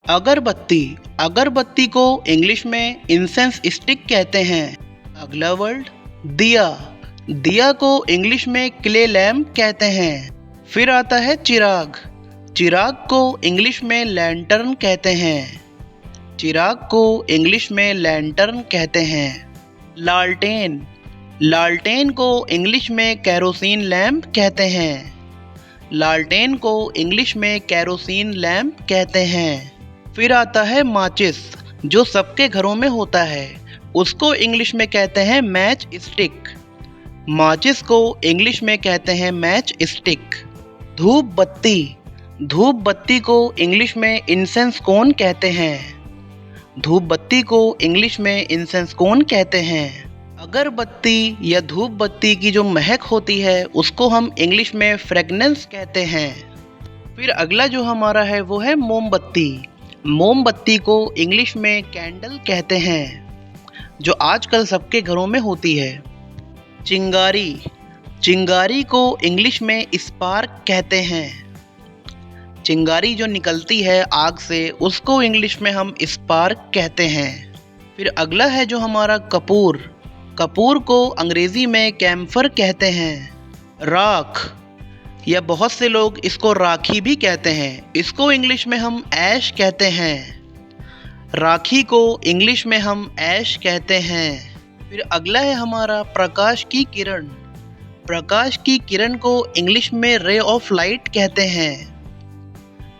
अगरबत्ती, अगरबत्ती को इंग्लिश में इंसेंस स्टिक कहते हैं। अगला वर्ड दिया, दिया को इंग्लिश में क्ले लैम्प कहते हैं। फिर आता है चिराग, चिराग को इंग्लिश में लैंटर्न कहते हैं। चिराग को इंग्लिश में लैंटर्न कहते हैं। लालटेन, लालटेन को इंग्लिश में कैरोसिन लैम्प कहते हैं। लालटेन को इंग्लिश में कैरोसिन लैम्प कहते हैं। फिर आता है माचिस, जो सबके घरों में होता है, उसको इंग्लिश में कहते हैं मैच स्टिक। माचिस को इंग्लिश में कहते हैं मैच स्टिक। धूप बत्ती, धूप बत्ती को इंग्लिश में इंसेंस कोन कहते हैं। धूप बत्ती को इंग्लिश में इंसेंस कोन कहते हैं। अगरबत्ती या धूप बत्ती की जो महक होती है उसको हम इंग्लिश में फ्रेगनेंस कहते हैं। फिर अगला जो हमारा है वो है मोमबत्ती, मोमबत्ती को इंग्लिश में कैंडल कहते हैं, जो आजकल सबके घरों में होती है। चिंगारी, चिंगारी को इंग्लिश में स्पार्क कहते हैं। चिंगारी जो निकलती है आग से उसको इंग्लिश में हम स्पार्क कहते हैं। फिर अगला है जो हमारा कपूर, कपूर को अंग्रेज़ी में कैम्फर कहते हैं। राख, या बहुत से लोग इसको राखी भी कहते हैं, इसको इंग्लिश में हम ऐश कहते हैं। राखी को इंग्लिश में हम ऐश कहते हैं। फिर अगला है हमारा प्रकाश की किरण, प्रकाश की किरण को इंग्लिश में रे ऑफ लाइट कहते हैं।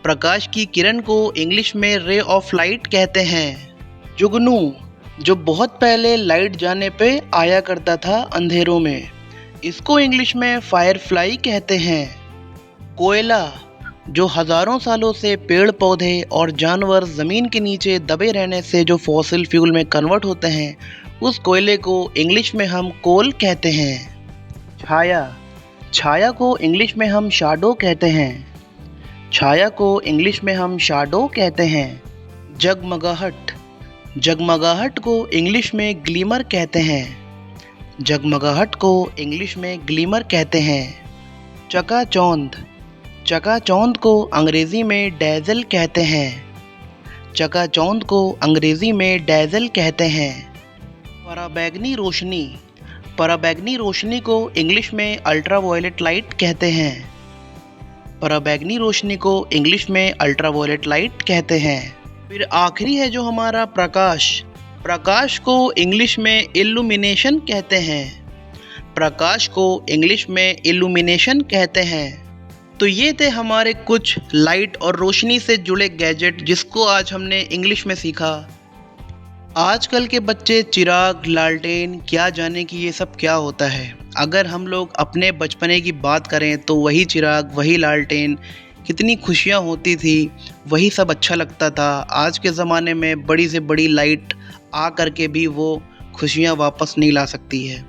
प्रकाश की किरण को इंग्लिश में रे ऑफ लाइट कहते हैं। जुगनू, जो बहुत पहले लाइट जाने पे आया करता था अंधेरों में, इसको इंग्लिश में फायरफ्लाई कहते हैं। कोयला, जो हज़ारों सालों से पेड़ पौधे और जानवर ज़मीन के नीचे दबे रहने से जो फॉसिल फ्यूल में कन्वर्ट होते हैं, उस कोयले को इंग्लिश में हम कोल कहते हैं। छाया, छाया को इंग्लिश में हम शाडो कहते हैं। छाया को इंग्लिश में हम शाडो कहते हैं। जगमगाहट, जगमगाहट को इंग्लिश में ग्लीमर कहते हैं। जगमगाहट को इंग्लिश में ग्लीमर कहते हैं। चकाचौंध, चकाचौंध को अंग्रेज़ी में डैज़ल कहते हैं। चकाचौंध को अंग्रेज़ी में डैज़ल कहते हैं। पराबैंगनी रोशनी, पराबैंगनी रोशनी को इंग्लिश में अल्ट्रावायलेट लाइट कहते हैं। पराबैंगनी रोशनी को इंग्लिश में अल्ट्रावायलेट लाइट कहते हैं। फिर आखिरी है जो हमारा प्रकाश, प्रकाश को इंग्लिश में इल्यूमिनेशन कहते हैं। प्रकाश को इंग्लिश में इल्यूमिनेशन कहते हैं। तो ये थे हमारे कुछ लाइट और रोशनी से जुड़े गैजेट जिसको आज हमने इंग्लिश में सीखा। आजकल के बच्चे चिराग, लालटेन क्या जाने कि ये सब क्या होता है। अगर हम लोग अपने बचपने की बात करें तो वही चिराग, वही लालटेन, कितनी खुशियाँ होती थी, वही सब अच्छा लगता था। आज के ज़माने में बड़ी से बड़ी लाइट आ करके भी वो खुशियाँ वापस नहीं ला सकती है।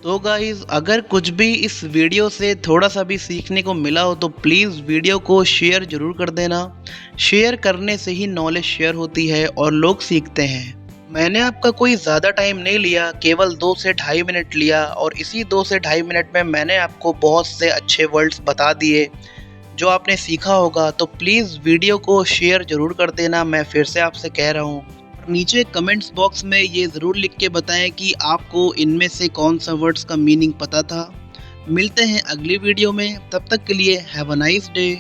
तो गाइज़, अगर कुछ भी इस वीडियो से थोड़ा सा भी सीखने को मिला हो तो प्लीज़ वीडियो को शेयर ज़रूर कर देना। शेयर करने से ही नॉलेज शेयर होती है और लोग सीखते हैं। मैंने आपका कोई ज़्यादा टाइम नहीं लिया, केवल 2 से ढाई मिनट लिया और इसी 2 से ढाई मिनट में मैंने आपको बहुत से अच्छे वर्ड्स बता दिए जो आपने सीखा होगा। तो प्लीज़ वीडियो को शेयर ज़रूर कर देना, मैं फिर से आपसे कह रहा हूँ। नीचे कमेंट्स बॉक्स में ये ज़रूर लिख के बताएं कि आपको इनमें से कौन सा वर्ड्स का मीनिंग पता था। मिलते हैं अगली वीडियो में, तब तक के लिए हैव अ नाइस डे।